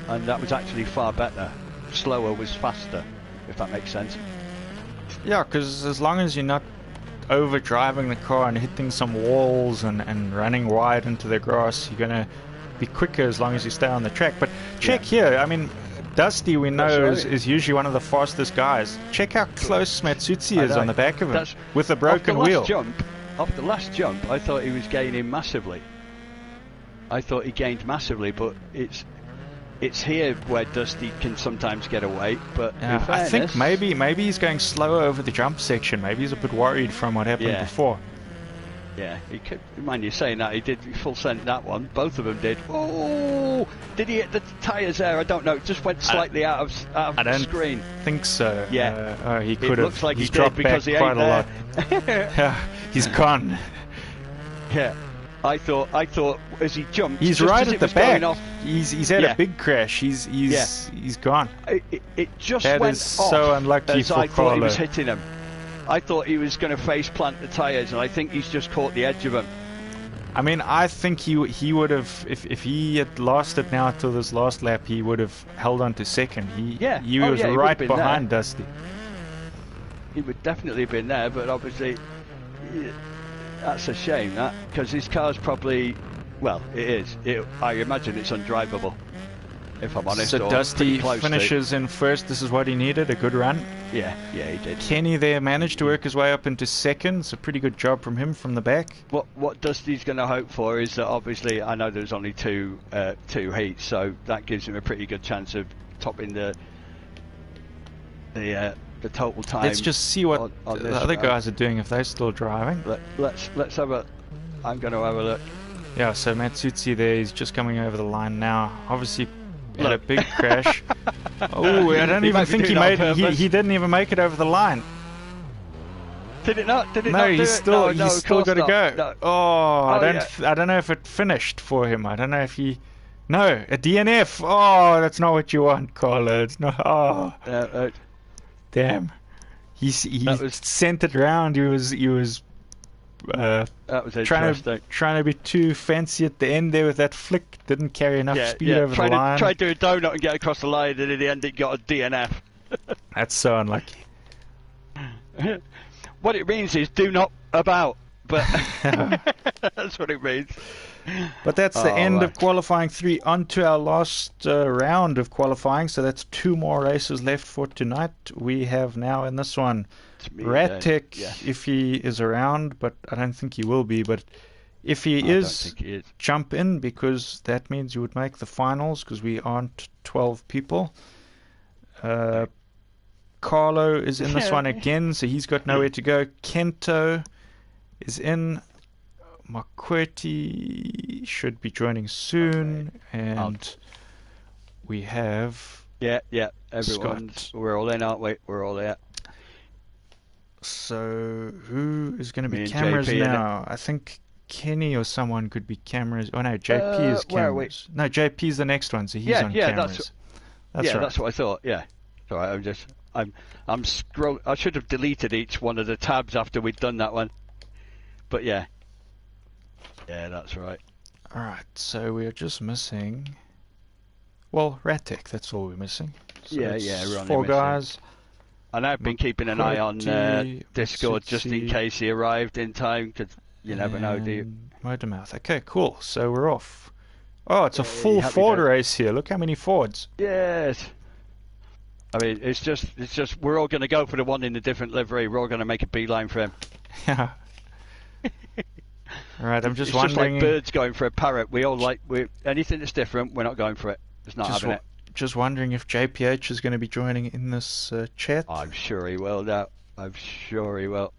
and that was actually far better. Slower was faster, if that makes sense.
Yeah, because as long as you're not over driving the car and hitting some walls and running wide into the grass, you're gonna be quicker as long as you stay on the track. But check here, I mean, Dusty we know is usually one of the fastest guys. Check how close Matsutsi is on the back of him with a broken wheel.
Off the last jump, I thought he was gaining massively. I thought he gained massively, but it's here where Dusty can sometimes get away. But in fairness,
I think maybe he's going slower over the jump section. Maybe he's a bit worried from what happened before.
Yeah, he could. Mind you saying that, he did full send that one. Both of them did. Oh, did he hit the tyres there? I don't know. It just went slightly out of the screen.
I think so.
Yeah,
he could have.
Looks like
he's
he
dropped
did because
back
he
quite
ain't
a lot.
there.
He's gone.
Yeah, I thought as he jumped,
he's
just
right
as
at
it
the
was going
back.
off,
He's had a big crash. He's gone.
It just
that
went
is
off
so unlucky
as
for
I thought he
Carlo.
was hitting him. I thought he was going to face plant the tyres, and I think he's just caught the edge of him.
I mean, I think he would have, if he had lasted now till this last lap, he would have held on to second. He was right behind Dusty.
He would definitely have been there, but obviously that's a shame, that, because his car's probably, well, it is. I imagine it's undrivable, if I'm honest.
So Dusty finishes in first. This is what he needed, a good run.
Yeah, he did.
Kenny there managed to work his way up into second. It's a pretty good job from him from the back.
What Dusty's going to hope for is that, obviously, I know there's only two heats, so that gives him a pretty good chance of topping the total time.
Let's just see what the other guys are doing if they're still driving.
Let's have a. I'm going to have a look.
Yeah, so Matsutsi there, he's just coming over the line now. Obviously had a big crash. Oh, I don't even think he made it. He didn't even make it over the line.
Did it not?
No, he's still got to go.
No.
Oh, I don't know if it finished for him. I don't know if he. No, a DNF. Oh, that's not what you want, Carlo. It's not. Oh, damn. He sent it round. He was.
That was interesting.
Trying to be too fancy at the end there with that flick. Didn't carry enough speed over the line.
Tried to do a donut and get across the line, and in the end it got a DNF.
That's so unlucky.
What it means is do not about, but that's what it means.
But that's the end of qualifying 3. On to our last round of qualifying. So that's 2 more races left for tonight. We have now in this one Ratek, if he is around, but I don't think he will be. But if he is, jump in, because that means you would make the finals, because we aren't 12 people. Carlo is in this one again, so he's got nowhere to go. Kento is in. Makweti should be joining soon, and we have
everyone's
Scott.
We're all in, aren't we? We're all there.
So who is going to be cameras now? I think Kenny or someone could be cameras. Oh no, JP is cameras. No, JP is the next one, so he's on cameras. That's right.
That's what I thought. Yeah, all right. I'm scroll. I should have deleted each one of the tabs after we'd done that one, but yeah, that's right.
All right, so we're just missing. Well, Ratek, that's all we're missing. So
we're only
4
missing.
guys.
And I've been keeping an eye on Discord just in case he arrived in time, because you never know, do you?
Motormouth. Okay, cool. So we're off. Oh, it's a full Ford race here. Look how many Fords.
Yes. I mean, it's just we're all going to go for the one in a different livery. We're all going to make a beeline for him.
Yeah. All right, I'm just
wondering.
It's
just like birds going for a parrot. We all anything that's different, we're not going for it. It's not having it.
Just wondering if JPH is going to be joining in this chat.
I'm sure he will now. I'm sure he will.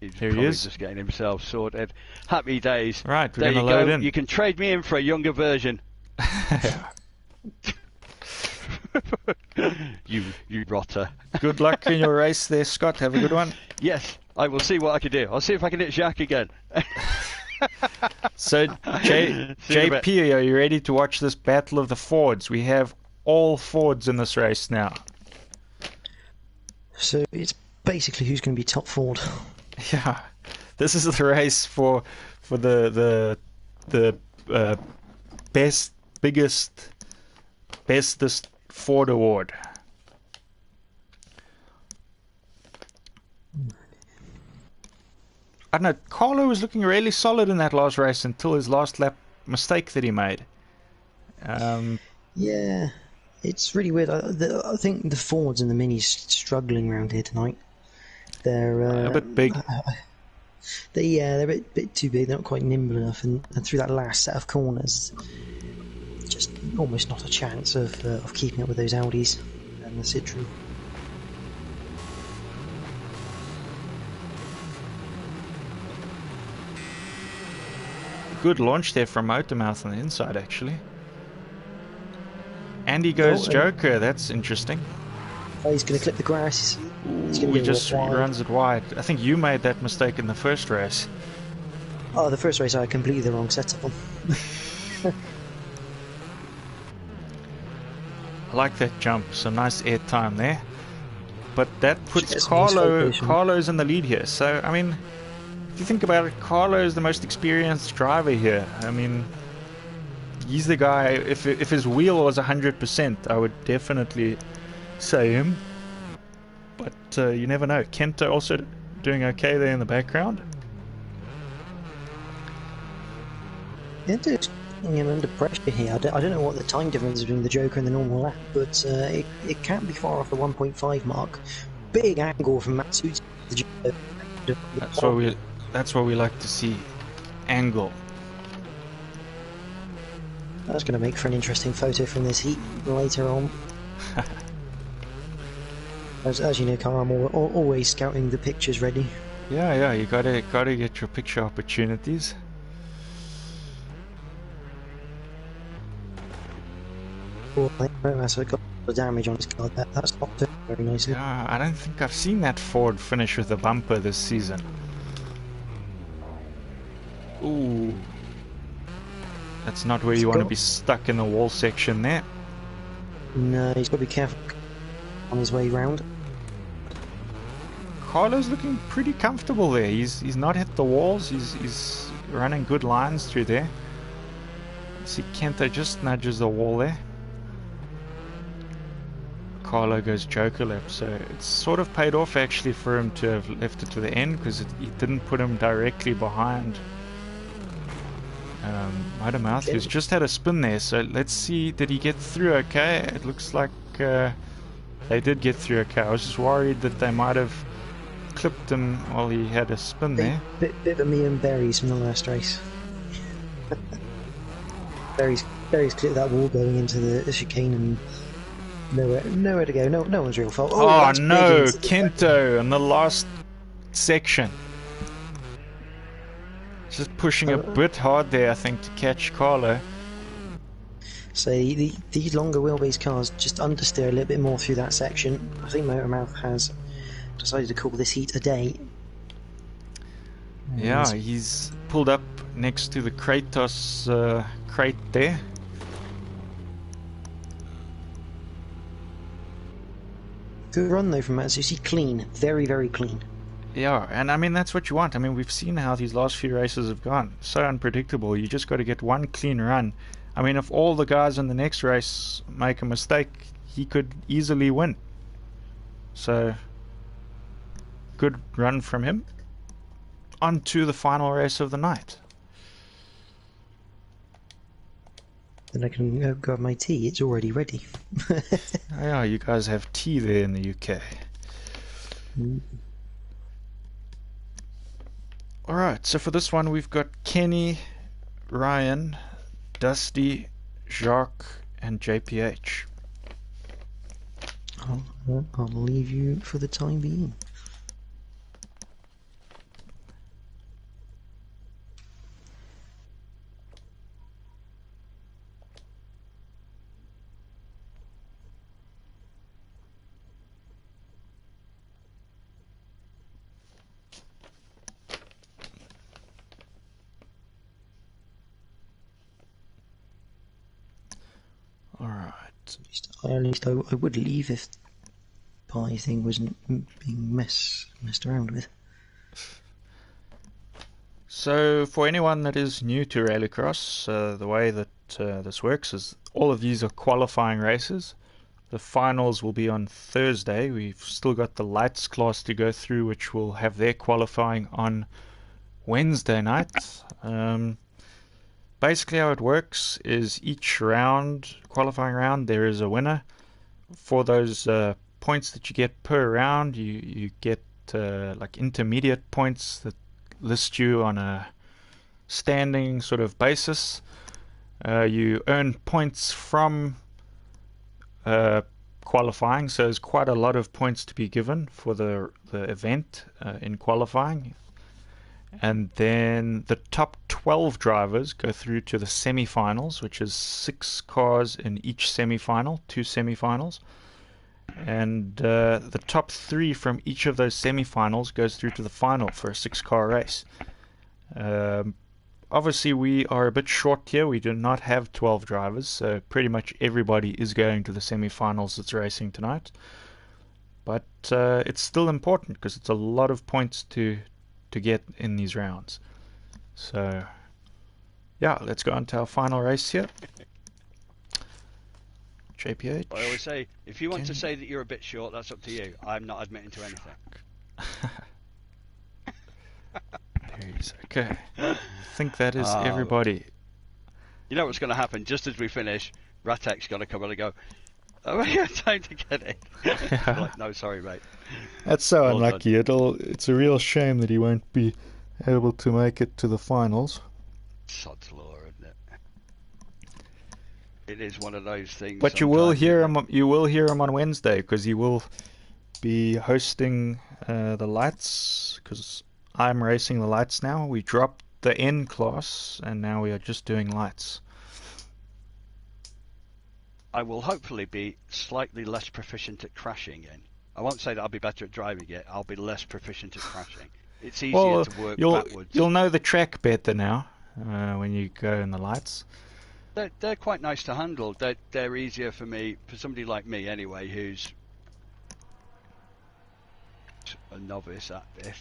He's
Here
probably
he is.
just getting himself sorted. Happy days.
Right, we're
there
going to
you
load
go.
in.
You can trade me in for a younger version. you rotter.
Good luck in your race there, Scott. Have a good one.
Yes, I will see what I can do. I'll see if I can hit Jacques again.
So, JP, are you ready to watch this battle of the Fords? We have all Fords in this race now.
So it's basically who's going to be top Ford.
Yeah, this is the race for the bestest Ford award. I don't know, Carlo was looking really solid in that last race until his last lap mistake that he made.
Yeah, it's really weird. I think the Fords and the Minis struggling around here tonight. They're
a bit big.
They're a bit too big. They're not quite nimble enough, and through that last set of corners, just almost not a chance of keeping up with those Audis and the Citroen.
Good launch there from Motormouth on the inside, actually. And he goes Joker. That's interesting.
Oh, he's going to clip the grass.
He just runs it wide. I think you made that mistake in the first race.
Oh, the first race I had completely the wrong setup on.
I like that jump. Some nice air time there. But that puts Carlo's in the lead here. So, I mean, if you think about it, Carlo is the most experienced driver here. I mean, he's the guy. If his wheel was 100%, I would definitely say him. But you never know. Kento also doing okay there in the background.
Kento's under pressure here. I don't know what the time difference is between the Joker and the normal lap, but it can't be far off the 1.5 mark. Big angle from Matsuda.
That's what we like to see. Angle.
That's going to make for an interesting photo from this heat later on. As you know, Carl, I'm always scouting the pictures ready.
Yeah, you gotta get your picture opportunities.
That's got the damage on his car. That's not doing very nicely.
Yeah, I don't think I've seen that Ford finish with a bumper this season. Ooh. That's not where you want to be stuck in the wall section there.
No, he's got to be careful on his way round.
Carlo's looking pretty comfortable there. He's not hit the walls. He's running good lines through there. See, Kento just nudges the wall there. Carlo goes Joker lap, so it's sort of paid off actually for him to have left it to the end, because it didn't put him directly behind Motormouth, who's just had a spin there. So let's see, did he get through okay? It looks like they did get through okay. I was just worried that they might have clipped him while he had a spin there.
Bit of me and Berries from the last race. Berries clipped that wall going into the chicane and nowhere to go. No one's real fault.
Oh no, Kento in the last section. Just pushing a bit hard there, I think, to catch Carlo.
So these longer wheelbase cars just understeer a little bit more through that section. I think Motormouth has decided to call this heat a day.
Yeah, he's pulled up next to the Kratos crate there.
Good run though from Matsushi. Clean, very, very clean.
Yeah, and I mean, that's what you want. I mean, we've seen how these last few races have gone. So unpredictable. You just got to get one clean run. I mean, if all the guys in the next race make a mistake, he could easily win. So, good run from him. On to the final race of the night.
Then I can go have my tea. It's already ready.
Yeah, you guys have tea there in the UK. Alright, so for this one we've got Kenny, Ryan, Dusty, Jacques, and JPH.
I'll leave you for the time being. At least I would leave if the pie thing wasn't being messed around with.
So for anyone that is new to Rallycross, the way that this works is all of these are qualifying races. The finals will be on Thursday. We've still got the lights class to go through, which will have their qualifying on Wednesday night. Basically how it works is each round, qualifying round, there is a winner. For those points that you get per round, you get like intermediate points that list you on a standing sort of basis. You earn points from qualifying, so there's quite a lot of points to be given for the event in qualifying. And then the top 12 drivers go through to the semi-finals, which is 6 cars in each semi-final, 2 semi-finals. And the top 3 from each of those semi-finals goes through to the final for a 6-car race. Obviously, we are a bit short here. We do not have 12 drivers, so pretty much everybody is going to the semi-finals that's racing tonight. But it's still important because it's a lot of points to get in these rounds. So, yeah, let's go on to our final race here. JPH.
I always say, if you want to say that you're a bit short, that's up to you. I'm not admitting to anything.
There he is. Okay. I think that is everybody.
You know what's going to happen? Just as we finish, Ratek's going to come on and go, oh, we have time to get it. Like, no, sorry, mate.
That's so unlucky. It's a real shame that he won't be able to make it to the finals.
Sod's law, isn't it? It is one of those things.
But you will hear him. You will hear him on Wednesday because he will be hosting the lights. Because I'm racing the lights now. We dropped the N class and now we are just doing lights.
I will hopefully be slightly less proficient at crashing in. I won't say that I'll be better at driving it. I'll be less proficient at crashing. It's easier to work backwards.
You'll know the track better now when you go in the lights.
They're quite nice to handle. They're easier for me, for somebody like me anyway, who's a novice at this.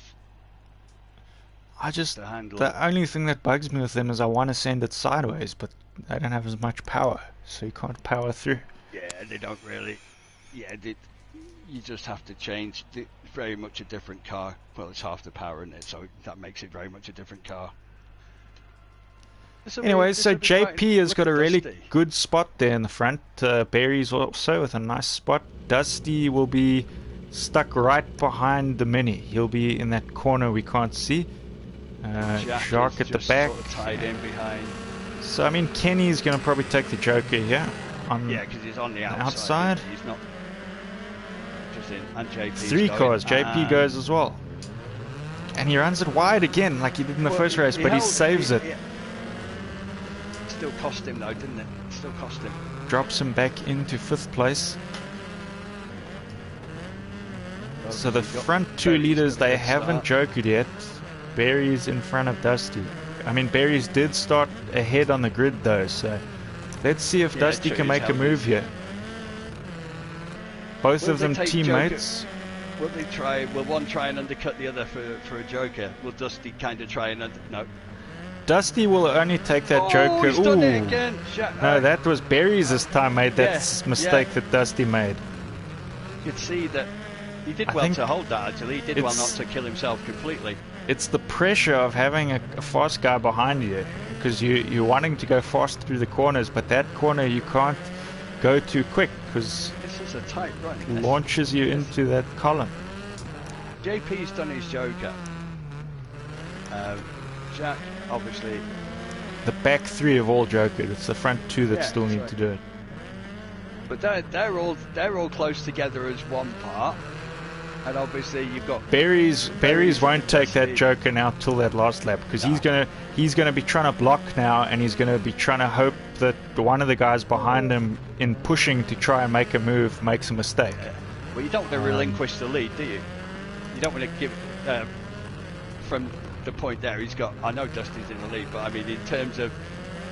The only thing that bugs me with them is I want to send it sideways, but they don't have as much power, so you can't power through.
Yeah, they don't really. Yeah, you just have to change. It's very much a different car. Well, it's half the power in it, so that makes it very much a different car.
Anyway, so JP has got a really good spot there in the front. Barry's also with a nice spot. Dusty will be stuck right behind the Mini. He'll be in that corner we can't see. Jacques at the back.
Sort of tied in behind.
So, I mean, Kenny's going to probably take the Joker here.
Yeah, because he's on the outside. He's not just in. And JP's
3 cars. JP goes as well. And he runs it wide again, like he did in the first race, but he saves it.
Still cost him, though, didn't it? Still cost him.
Drops him back into 5th place. So the front 2 leaders, they haven't jokered yet. Barry's in front of Dusty. I mean, Barry's did start ahead on the grid though, so let's see if Dusty can make a move here. Both of them teammates.
Will they try? Will one try and undercut the other for a Joker? Will Dusty kind of try and no?
Dusty will only take that Joker.
He's done it again.
No, that was Barry's this time made that mistake that Dusty made.
You could see that he did well to hold that. Actually, he did well not to kill himself completely.
It's the pressure of having a fast guy behind you, because you're wanting to go fast through the corners, but that corner you can't go too quick because
this is a tight run.
It launches you into that column.
JP's done his Joker. Jack, obviously.
The back 3 have all jokered. It's the front 2 that still need to do it.
But they're all close together as one part. And obviously you've got
Barry's won't take that Joker now till that last lap, because he's gonna be trying to block now, and he's gonna be trying to hope that one of the guys behind him, in pushing to try and make a move, makes a mistake.
Well, you don't want to relinquish the lead, do you? You don't want to give from the point there. He's got. I know Dusty's in the lead, but I mean in terms of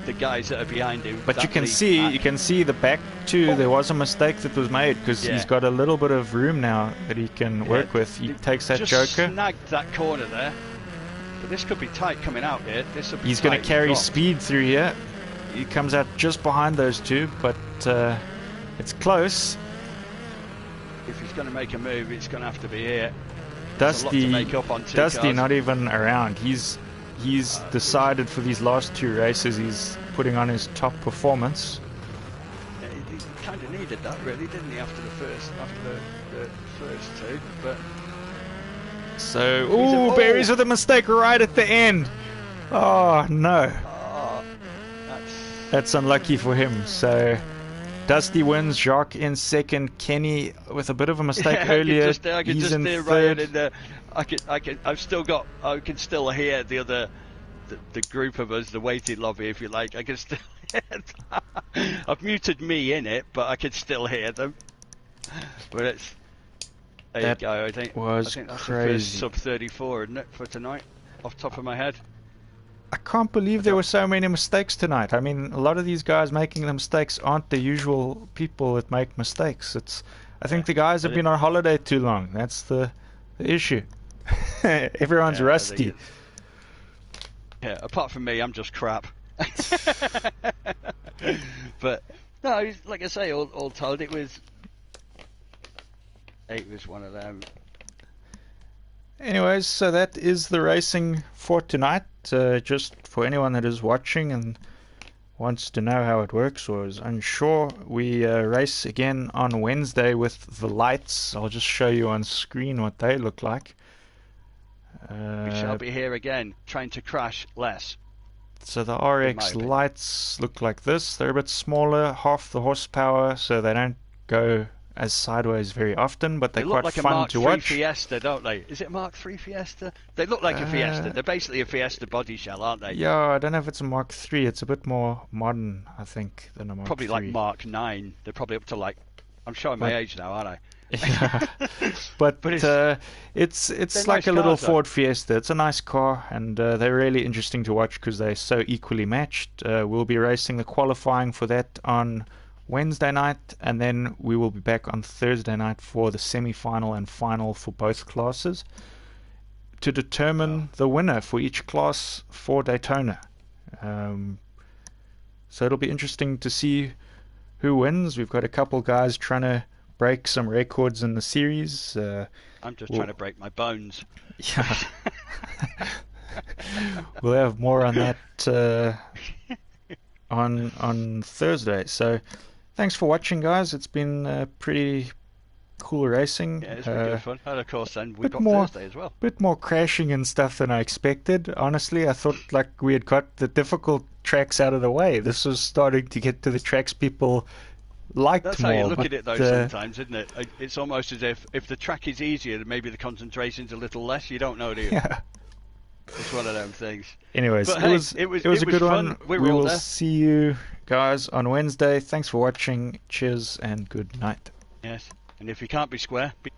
the guys that are behind him.
But you can see the back 2. There was a mistake that was made because he's got a little bit of room now that he can work with. He takes that Joker.
Snagged that corner there. But this could be tight coming out here.
He's going to carry speed through here. He comes out just behind those 2, but it's close.
If he's going to make a move, it's going to have to be here.
Dusty not even around. He's decided for these last 2 races he's putting on his top performance.
Yeah, he kind of needed that, really, didn't he? After the first 2, but.
So, Barry's with a mistake right at the end. Oh no!
Oh,
That's unlucky for him. So Dusty wins, Jacques in second, Kenny with a bit of a mistake earlier.
I can
He's
just
in
hear
third.
Ryan in there. I can still hear the group of us, the waiting lobby, if you like. I can still hear that. I've muted me in it, but I can still hear them. But there you go. I think that's
crazy.
the first sub 34, isn't it, for tonight, off the top of my head.
I can't believe there were so many mistakes tonight. I mean, a lot of these guys making the mistakes aren't the usual people that make mistakes. I think the guys have been on holiday too long. That's the issue. Everyone's rusty.
Yeah, apart from me, I'm just crap. But no, like I say, all told, it was one of them.
Anyways, so that is the racing for tonight. Just for anyone that is watching and wants to know how it works or is unsure, we race again on Wednesday with the lights. I'll just show you on screen what they look like.
We shall be here again, trying to crash less.
So the RX lights look like this. They're a bit smaller, half the horsepower, so they don't go as sideways very often, but they're quite
like
fun to watch.
They look like a Mark III Fiesta, don't they? Is it a Mark III Fiesta? They look like a Fiesta. They're basically a Fiesta body shell, aren't they?
Yeah, I don't know if it's a Mark III. It's a bit more modern, I think, than a Mark
probably
III.
Like Mark 9. They're probably up to like... I'm showing my age now, aren't I?
Yeah. but it's like
nice
a little
cars,
Ford Fiesta. It's a nice car, and they're really interesting to watch because they're so equally matched. We'll be racing the qualifying for that on Wednesday night, and then we will be back on Thursday night for the semi-final and final for both classes to determine the winner for each class for Daytona. So it'll be interesting to see who wins. We've got a couple guys trying to break some records in the series.
I'm just trying to break my bones.
Yeah. We'll have more on that on Thursday. So thanks for watching, guys. It's been pretty cool racing.
Yeah, it's been good fun. And of course, then we've got Thursday as well.
Bit more crashing and stuff than I expected. Honestly, I thought like we had got the difficult tracks out of the way. This was starting to get to the tracks people liked
That's
more.
That's how you look at it, though, sometimes, isn't it? It's almost as if the track is easier, maybe the concentration's a little less. You don't know, do you?
Yeah.
It's one of them things.
Anyways,
but
it was a good
fun.
one.
We
will
there.
see you guys on Wednesday. Thanks for watching. Cheers and good night.
Yes, and if you can't be square, be